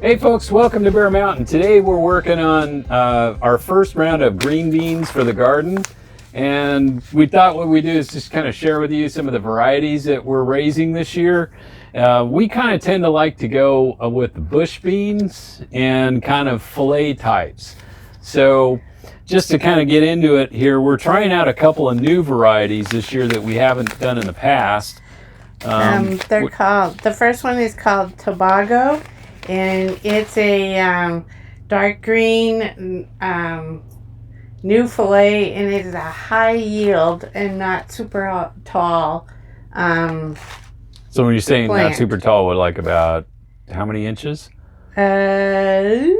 Hey folks, welcome to Bear Mountain. Today we're working on our first round of green beans for the garden. And we thought what we do is just kind of share with you some of the varieties that we're raising this year. We kind of tend to like to go with the bush beans and kind of fillet types. So just to kind of get into it here, we're trying out a couple of new varieties this year that we haven't done in the past. They're called, the first one is called Tobago, and it's a dark green new fillet, and it is a high yield and not super tall. So when you're saying plant. not super tall, what, like about how many inches? Doesn't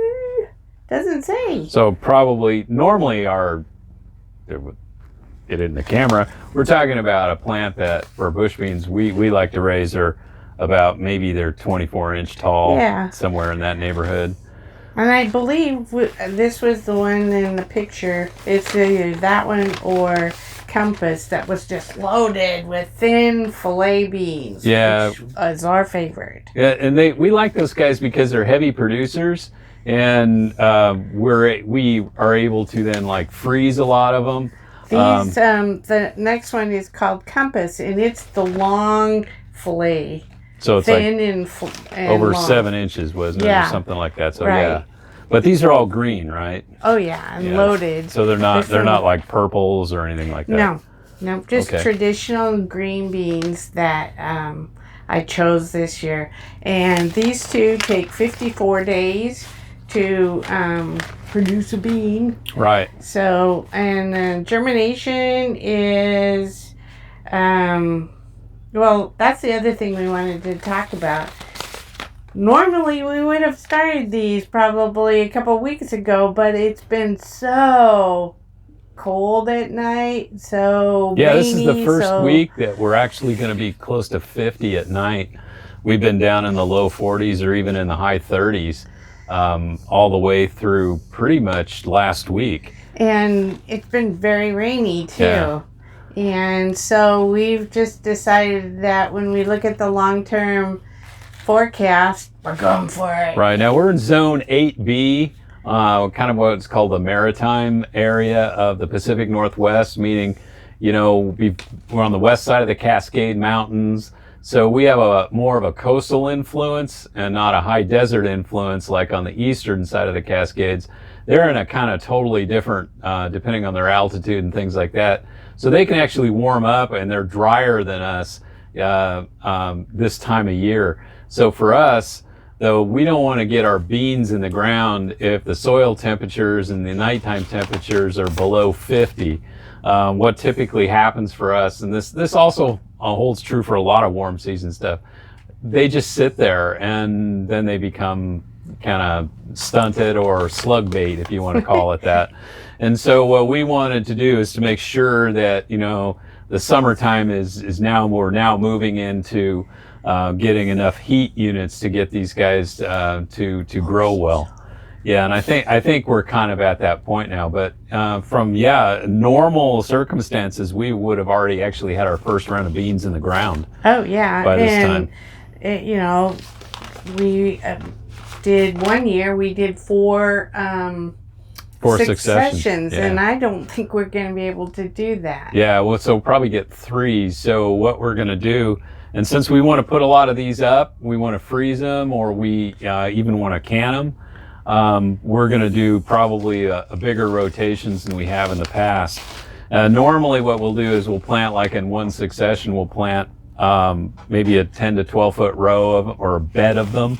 say. So probably normally get it in the camera. We're talking about a plant that for bush beans we like to raise are about maybe they're 24-inch tall, somewhere in that neighborhood. And I believe this was the one in the picture. It's either that one or Compass that was just loaded with thin filet beans. Yeah, which is our favorite. Yeah, and we like those guys because they're heavy producers, and we are able to then like freeze a lot of them. These the next one is called Compass, and it's the long fillet. So it's thin like and over long. 7 inches, wasn't it, or something like that? So right. But these are all green, right? Oh yeah, and loaded. So they're not like purples or anything like that. No, just traditional green beans that I chose this year. And these two take 54 days to produce a bean. Right. So, and germination is, well, that's the other thing we wanted to talk about. Normally, we would have started these probably a couple weeks ago, but it's been so cold at night, so rainy, this is the first week that we're actually going to be close to 50 at night. We've been down in the low 40s or even in the high 30s all the way through pretty much last week. And it's been very rainy, too. Yeah. And so we've just decided that when we look at the long-term forecast, we're going for it. Right. Now we're in zone 8B, kind of what's called the maritime area of the Pacific Northwest, meaning, we're on the west side of the Cascade Mountains. So we have more of a coastal influence and not a high desert influence like on the eastern side of the Cascades. They're in a kind of totally different, depending on their altitude and things like that. So they can actually warm up, and they're drier than us this time of year. So for us, though, we don't want to get our beans in the ground if the soil temperatures and the nighttime temperatures are below 50. What typically happens for us, and this also holds true for a lot of warm season stuff, they just sit there and then they become kind of stunted or slug bait, if you want to call it that. And so what we wanted to do is to make sure that, the summertime we're now moving into getting enough heat units to get these guys to grow well. Yeah, and I think we're kind of at that point now. But from normal circumstances, we would have already actually had our first round of beans in the ground. Oh yeah, by this time. We did one year. We did four successions, and I don't think we're going to be able to do that. Yeah, well, so we'll probably get 3. So what we're going to do. And since we want to put a lot of these up, we want to freeze them, or we even want to can them, we're going to do probably a bigger rotations than we have in the past. Normally what we'll do is we'll plant like in one succession, we'll plant maybe a 10 to 12 foot row or a bed of them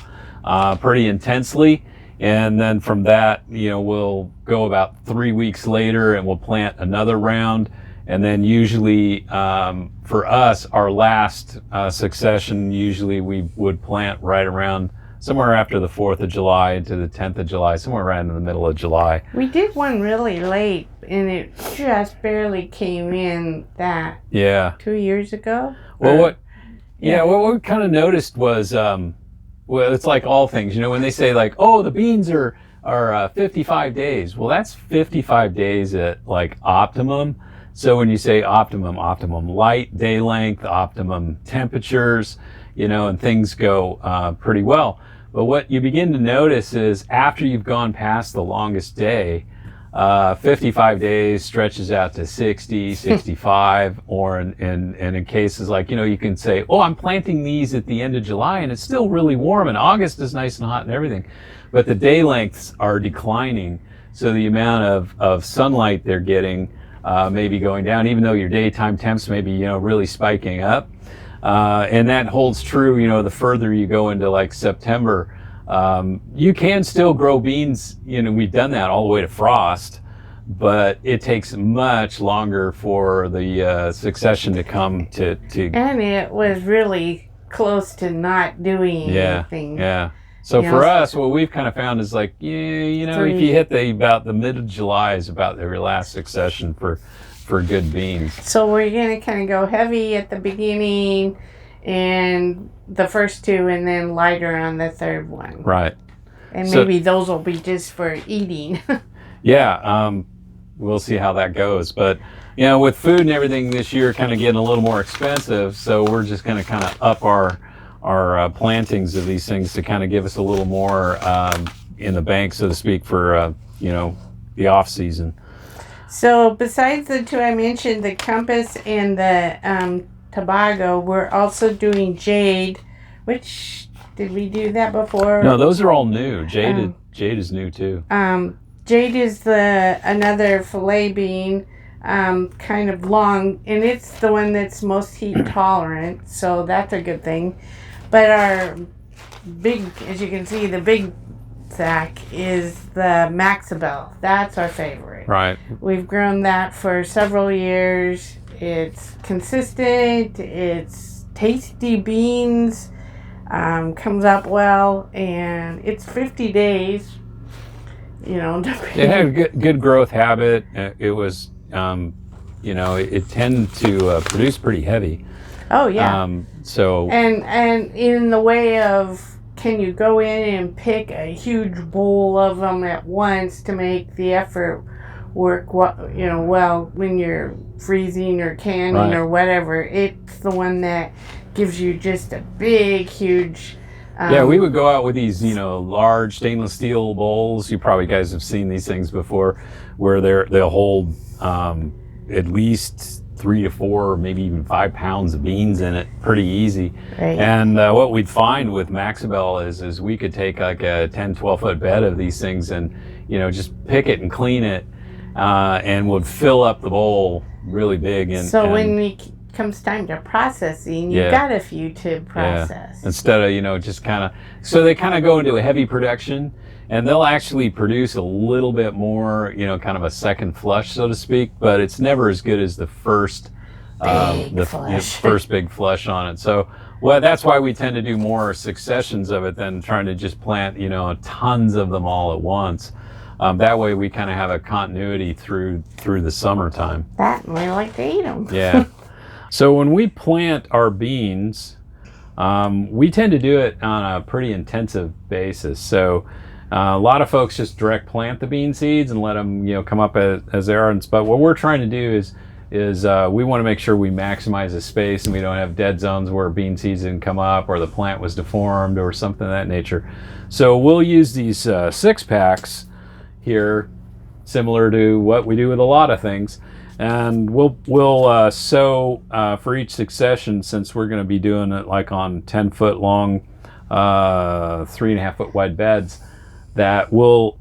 pretty intensely. And then from that, we'll go about 3 weeks later and we'll plant another round. And then usually for us, our last succession, usually we would plant right around somewhere after the 4th of July into the 10th of July, somewhere around in the middle of July. We did one really late, and it just barely came in 2 years ago. Well, what we kind of noticed was, it's like all things, when they say like, oh, the beans are 55 days. Well, that's 55 days at like optimum. So when you say optimum light, day length, optimum temperatures, and things go pretty well. But what you begin to notice is after you've gone past the longest day, 55 days stretches out to 60, 65, or in cases like, you can say, oh, I'm planting these at the end of July and it's still really warm and August is nice and hot and everything. But the day lengths are declining. So the amount of sunlight they're getting may be going down, even though your daytime temps may be, really spiking up. And that holds true, the further you go into like September. You can still grow beans, we've done that all the way to frost, but it takes much longer for the succession to come to. And it was really close to not doing anything. Yeah. So for us, what we've kind of found is like, if you hit about the mid of July is about your last succession for good beans. So we're going to kind of go heavy at the beginning and the first two, and then lighter on the third one. Right. And maybe those will be just for eating. Yeah. We'll see how that goes. But, with food and everything this year kind of getting a little more expensive, so we're just going to kind of up our plantings of these things to kind of give us a little more in the bank, so to speak, for, the off season. So besides the two I mentioned, the Compass and the Tobago, we're also doing Jade, which, did we do that before? No, those are all new. Jade is new too. Jade is another fillet bean, kind of long, and it's the one that's most heat tolerant, so that's a good thing. But our big, as you can see, the big sack is the Maxibel. That's our favorite. Right. We've grown that for several years. It's consistent, it's tasty beans, comes up well, and it's 50 days, It had a good growth habit. It was, it tended to produce pretty heavy. Oh, yeah. And in the way of, can you go in and pick a huge bowl of them at once to make the effort work, well, when you're freezing or canning or whatever. It's the one that gives you just a big, huge... we would go out with these, large stainless steel bowls. You probably guys have seen these things before, where they'll hold at least 3 to 4, maybe even 5 pounds of beans in it, pretty easy. Right. And what we'd find with Maxibel is we could take like a 10, 12 foot bed of these things and, just pick it and clean it, and would fill up the bowl really big. When it comes time to processing, you've got a few to process. Yeah. Instead of, just kind of, so they kind of go into a heavy production, and they'll actually produce a little bit more, kind of a second flush, so to speak, but it's never as good as the first first big flush on it. So that's why we tend to do more successions of it than trying to just plant, tons of them all at once. That way we kind of have a continuity through the summertime. That, we like to eat them. Yeah. So when we plant our beans, we tend to do it on a pretty intensive basis. So a lot of folks just direct plant the bean seeds and let them, come up as they are. But what we're trying to do is we want to make sure we maximize the space and we don't have dead zones where bean seeds didn't come up or the plant was deformed or something of that nature. So we'll use these 6-packs here, similar to what we do with a lot of things. And we'll sow for each succession, since we're going to be doing it like on 10-foot long, 3.5-foot wide beds, that we'll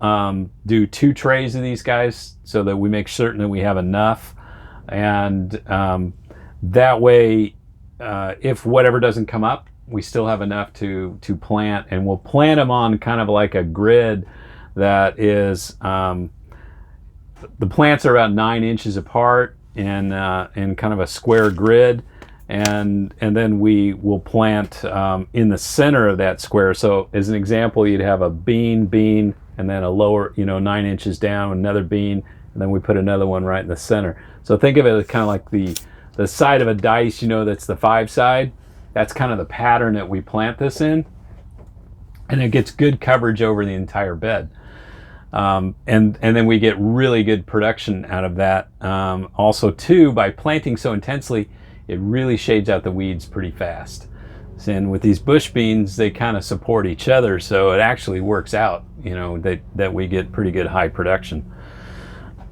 do 2 trays of these guys so that we make certain that we have enough. And that way, if whatever doesn't come up, we still have enough to plant. And we'll plant them on kind of like a grid that is... the plants are about 9 inches apart in kind of a square grid, and then we will plant in the center of that square. So as an example, you'd have a bean, and then a lower, 9 inches down, another bean, and then we put another one right in the center. So think of it as kind of like the side of a dice, that's the 5 side. That's kind of the pattern that we plant this in, and it gets good coverage over the entire bed. And then we get really good production out of that. Also too, by planting so intensely, it really shades out the weeds pretty fast. And with these bush beans, they kind of support each other, so it actually works out, that we get pretty good high production.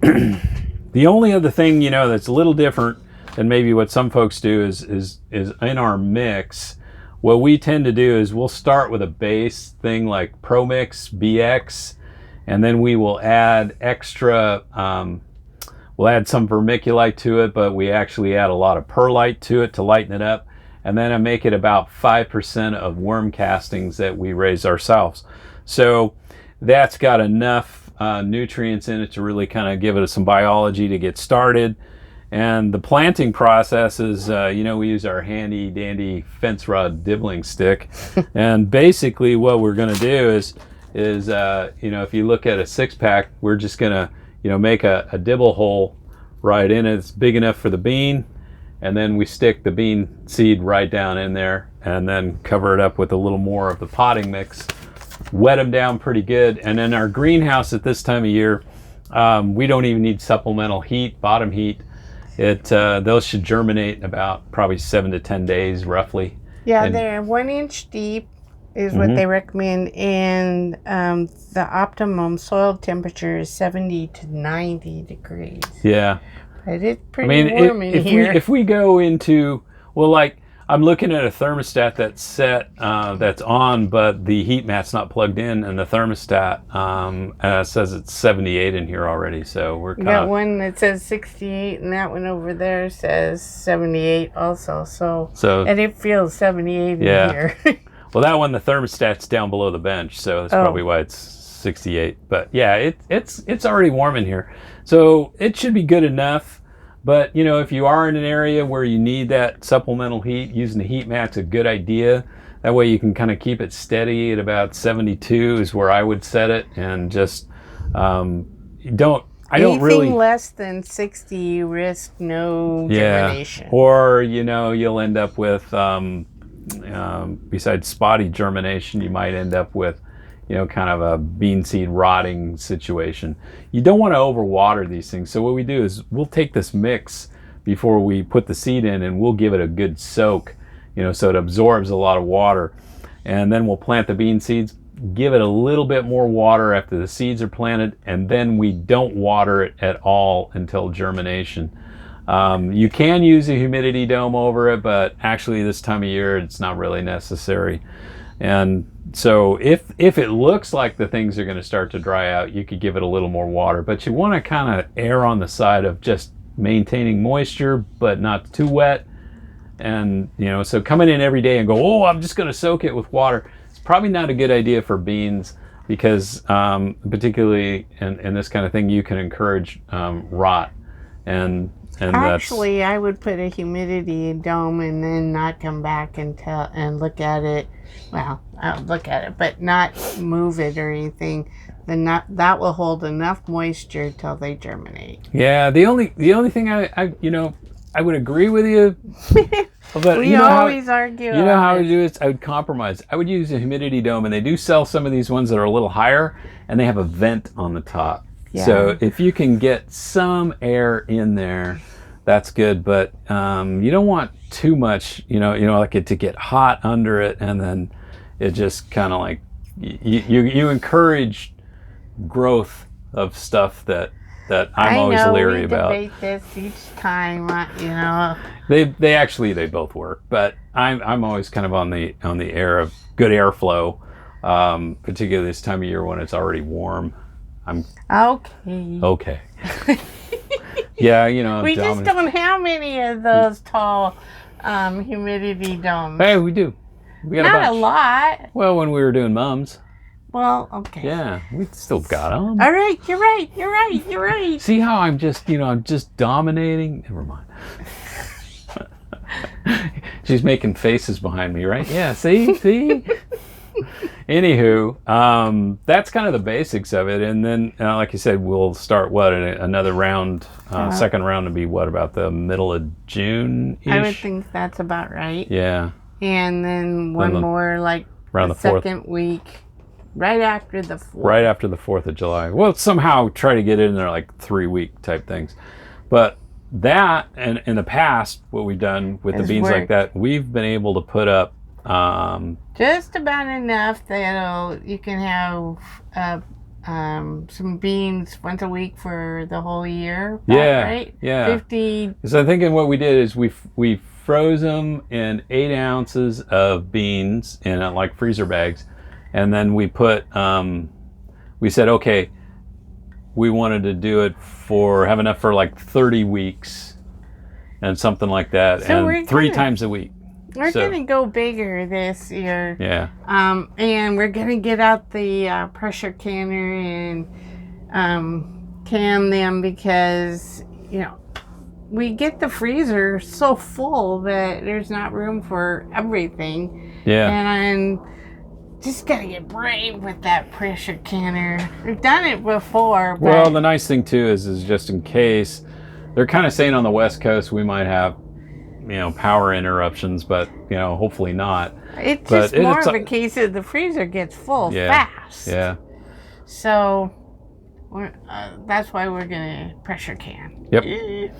The only other thing, that's a little different than maybe what some folks do is in our mix, what we tend to do is we'll start with a base thing like Pro Mix, BX, and then we will add extra, we'll add some vermiculite to it, but we actually add a lot of perlite to it to lighten it up. And then I make it about 5% of worm castings that we raise ourselves. So that's got enough nutrients in it to really kind of give it some biology to get started. And the planting process is, we use our handy dandy fence rod dibbling stick. And basically what we're going to do is if you look at a 6-pack, we're just going to, make a dibble hole right in it. It's big enough for the bean. And then we stick the bean seed right down in there and then cover it up with a little more of the potting mix, wet them down pretty good. And in our greenhouse at this time of year, we don't even need supplemental heat, bottom heat. Those should germinate in about probably 7 to 10 days roughly. Yeah, they're 1 inch deep is what they recommend, and the optimum soil temperature is 70 to 90 degrees. Yeah. But it's pretty warm in here. If we go into, I'm looking at a thermostat that's set, that's on, but the heat mat's not plugged in, and the thermostat says it's 78 in here already. So we're kind of... got one that says 68, and that one over there says 78 also. And it feels 78 in here. Well, that one, the thermostat's down below the bench, so that's probably why it's 68. But yeah, it's already warm in here. So it should be good enough. But, if you are in an area where you need that supplemental heat, using the heat mat's a good idea. That way you can kind of keep it steady at about 72 is where I would set it. And just Anything less than 60, you risk no germination. Or, you'll end up with, besides spotty germination, you might end up with, kind of a bean seed rotting situation. You don't want to overwater these things. So what we do is we'll take this mix before we put the seed in, and we'll give it a good soak, so it absorbs a lot of water. And then we'll plant the bean seeds, give it a little bit more water after the seeds are planted, and then we don't water it at all until germination. You can use a humidity dome over it, but actually this time of year it's not really necessary. And so if it looks like the things are going to start to dry out, you could give it a little more water, but you want to kind of err on the side of just maintaining moisture but not too wet. And so coming in every day and go, I'm just going to soak it with water, it's probably not a good idea for beans, because particularly in this kind of thing, you can encourage rot. And actually, I would put a humidity dome and then not come back and look at it. Well, I'll look at it, but not move it or anything. Then that will hold enough moisture till they germinate. Yeah, the only thing I would agree with you. But we always argue. You know how I would do it? I would compromise. I would use a humidity dome, and they do sell some of these ones that are a little higher, and they have a vent on the top. Yeah. So if you can get some air in there, that's good. But you don't want too much, like it to get hot under it, and then it just kind of like you encourage growth of stuff that I'm always leery about. I know, we debate this each time, They both work, but I'm always kind of on the air of good airflow, particularly this time of year when it's already warm. Okay. Yeah, we just don't have many of those tall humidity domes. Hey, we do. We got not a lot. Well, when we were doing mums. Well, okay. Yeah, we still got them. All right, you're right. See how I'm just dominating? Never mind. She's making faces behind me, right? Yeah, see? Anywho, that's kind of the basics of it. And then, like you said, we'll start, another round, second round to be, about the middle of June-ish? I would think that's about right. Yeah. And then one more, like, around the second week. Right after the 4th. Right after the 4th of July. Well, somehow try to get in there like 3-week type things. But that, and in the past, what we've done with the beans like that, we've been able to put up Just about enough that you can have some beans once a week for the whole year. Right? Yeah. 50. So I think what we did is we froze them in 8 ounces of beans in like freezer bags, and then we put we said, okay, we wanted to do it have enough for like 30 weeks and something like that, So and 3 times a week. We're gonna go bigger this year. Yeah. And we're gonna get out the pressure canner and can them, because we get the freezer so full that there's not room for everything. Yeah. And just gotta get brave with that pressure canner. We've done it before. But Well, the nice thing too is just in case, they're kind of saying on the West Coast we might have power interruptions, but hopefully not. It's just more of a case of the freezer gets full fast. Yeah. So that's why we're gonna pressure can. Yep.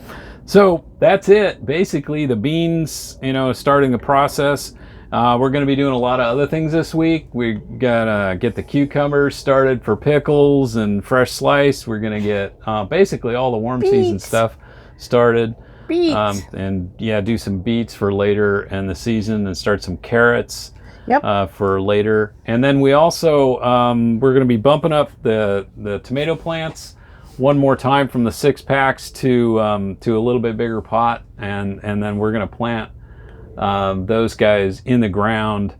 So that's it. Basically, the beans, starting the process. We're going to be doing a lot of other things this week. We gotta get the cucumbers started for pickles and fresh slice. We're gonna get basically all the warm season stuff started. Beets. And do some beets for later in the season, and start some carrots for later. And then we also we're going to be bumping up the tomato plants one more time from the 6 packs to a little bit bigger pot, and then we're going to plant those guys in the ground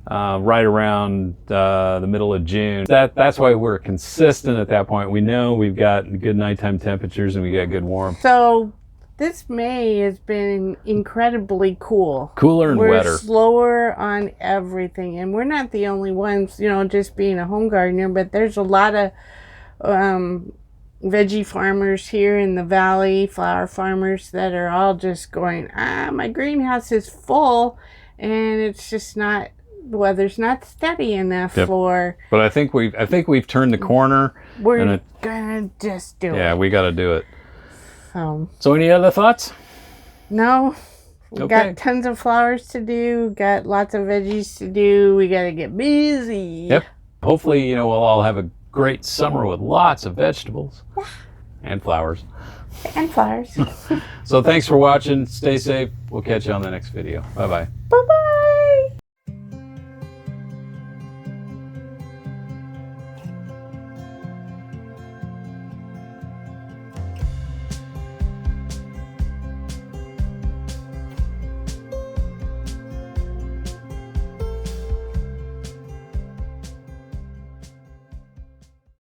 right around the middle of June. That's why we're consistent at that point. We know we've got good nighttime temperatures and we got good warmth. So this May has been incredibly cool. Cooler and wetter. We're slower on everything, and we're not the only ones, just being a home gardener, but there's a lot of veggie farmers here in the valley, flower farmers, that are all just going, my greenhouse is full, and it's just not, the weather's not steady enough for. But I think we've turned the corner. We're gonna just do it. Yeah, we got to do it. So any other thoughts? No. We got tons of flowers to do. Got lots of veggies to do. We got to get busy. Yep. Hopefully, we'll all have a great summer with lots of vegetables and flowers. And flowers. So thanks for watching. Stay safe. We'll catch you on the next video. Bye-bye. Bye-bye.